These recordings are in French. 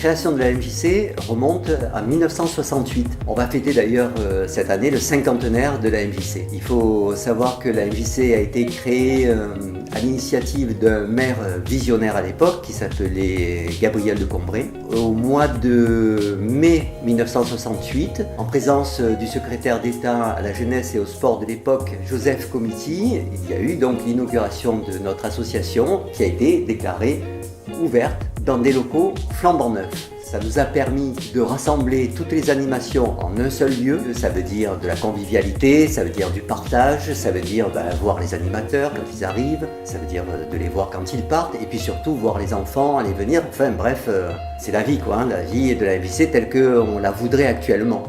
création de la MJC remonte à 1968. On va fêter d'ailleurs cette année le cinquantenaire de la MJC. Il faut savoir que la MJC a été créée à l'initiative d'un maire visionnaire à l'époque qui s'appelait Gabriel de Combray. Au mois de mai 1968, en présence du secrétaire d'État à la jeunesse et au sport de l'époque, Joseph Comiti, il y a eu donc l'inauguration de notre association qui a été déclarée ouverte dans des locaux flambant neufs. Ça nous a permis de rassembler toutes les animations en un seul lieu. Ça veut dire de la convivialité, ça veut dire du partage, ça veut dire voir les animateurs quand ils arrivent, ça veut dire de les voir quand ils partent, et puis surtout voir les enfants aller venir. Enfin bref, c'est la vie quoi, la vie de la MJC telle qu'on la voudrait actuellement.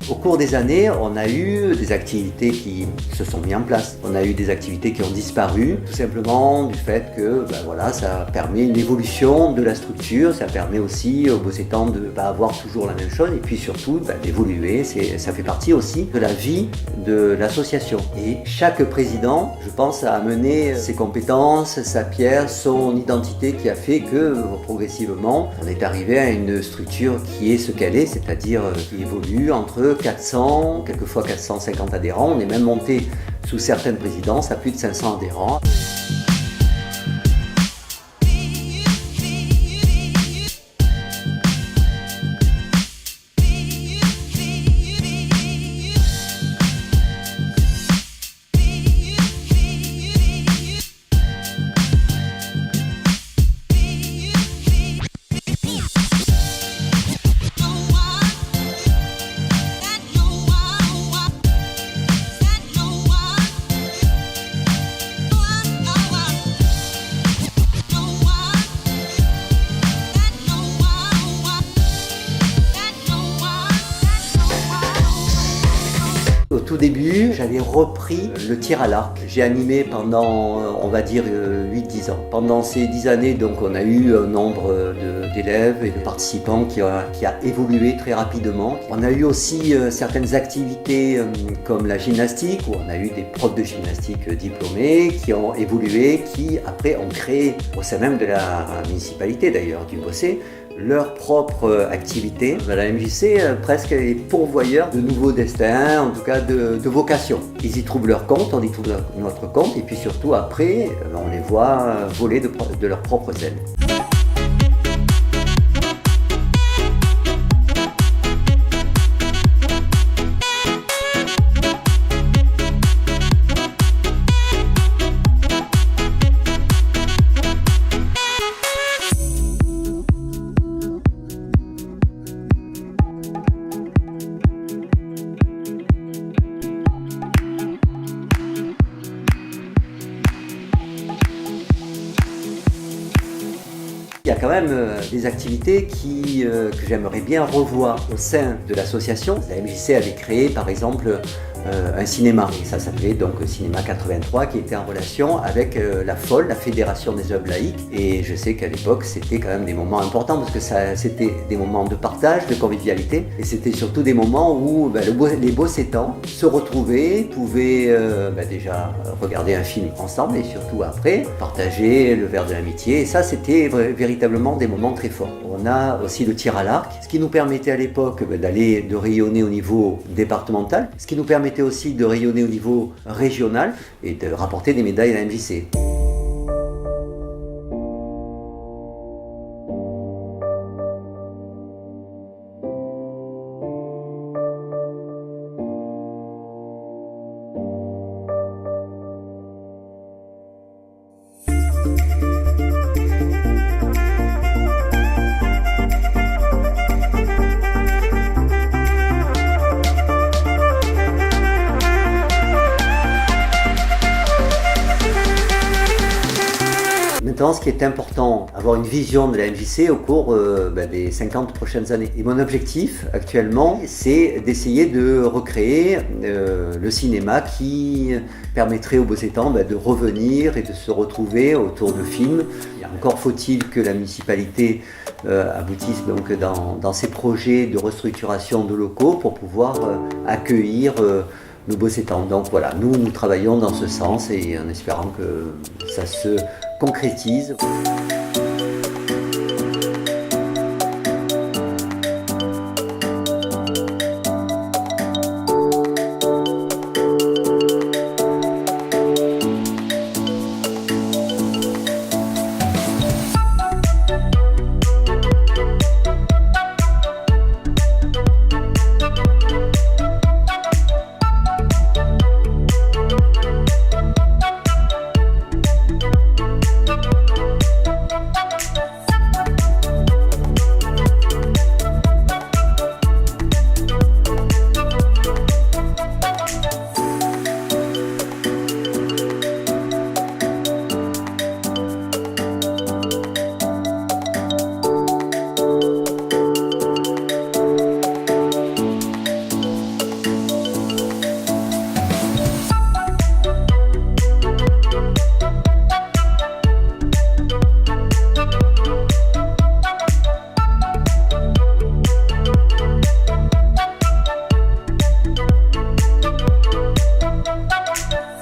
Au cours des années, on a eu des activités qui se sont mises en place. On a eu des activités qui ont disparu, tout simplement du fait que ça permet une évolution de la structure, ça permet aussi aux Bossétans de ne pas avoir toujours la même chose et puis surtout d'évoluer. Ça fait partie aussi de la vie de l'association. Et chaque président, je pense, a amené ses compétences, sa pierre, son identité qui a fait que progressivement, on est arrivé à une structure qui est ce qu'elle est, c'est-à-dire qui évolue entre 400, quelquefois 450 adhérents. On est même monté sous certaines présidences à plus de 500 adhérents. Au tout début, j'avais repris le tir à l'arc. J'ai animé pendant, on va dire, 8-10 ans. Pendant ces 10 années, donc, on a eu un nombre d'élèves et de participants qui a évolué très rapidement. On a eu aussi certaines activités comme la gymnastique, où on a eu des profs de gymnastique diplômés qui ont évolué, qui après ont créé, au sein même de la municipalité d'ailleurs, du Bossé, leur propre activité. La MJC presque est pourvoyeur de nouveaux destins, en tout cas de vocations. Ils y trouvent leur compte, on y trouve notre compte, et puis surtout après, on les voit voler de leurs propres ailes. Il y a quand même des activités que j'aimerais bien revoir au sein de l'association. La MJC avait créé par exemple un cinéma, et ça s'appelait donc Cinéma 83, qui était en relation avec la FOL, la Fédération des œuvres laïques, et je sais qu'à l'époque c'était quand même des moments importants parce que c'était des moments de partage, de convivialité, et c'était surtout des moments où les Bossétans se retrouvaient, pouvaient déjà regarder un film ensemble et surtout après partager le verre de l'amitié, et ça c'était véritablement des moments très forts. On a aussi le tir à l'arc, ce qui nous permettait à l'époque de rayonner au niveau départemental, ce qui nous permettait aussi de rayonner au niveau régional et de rapporter des médailles à la MJC. temps, ce qui est important, avoir une vision de la MJC au cours des 50 prochaines années. Et mon objectif actuellement, c'est d'essayer de recréer le cinéma qui permettrait aux Beaux-Étangs de revenir et de se retrouver autour de films. Encore faut-il que la municipalité aboutisse donc dans ses projets de restructuration de locaux pour pouvoir accueillir nos Beaux-Étangs. Donc voilà, nous travaillons dans ce sens et en espérant que ça se concrétise.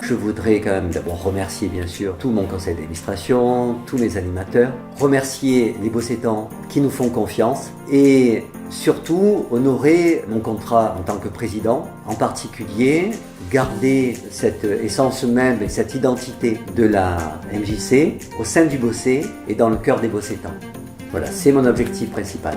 Je voudrais quand même d'abord remercier bien sûr tout mon conseil d'administration, tous mes animateurs, remercier les Beaux-Étangs qui nous font confiance et surtout honorer mon contrat en tant que président, en particulier garder cette essence même et cette identité de la MJC au sein du Bossé et dans le cœur des Beaux-Étangs. Voilà, c'est mon objectif principal.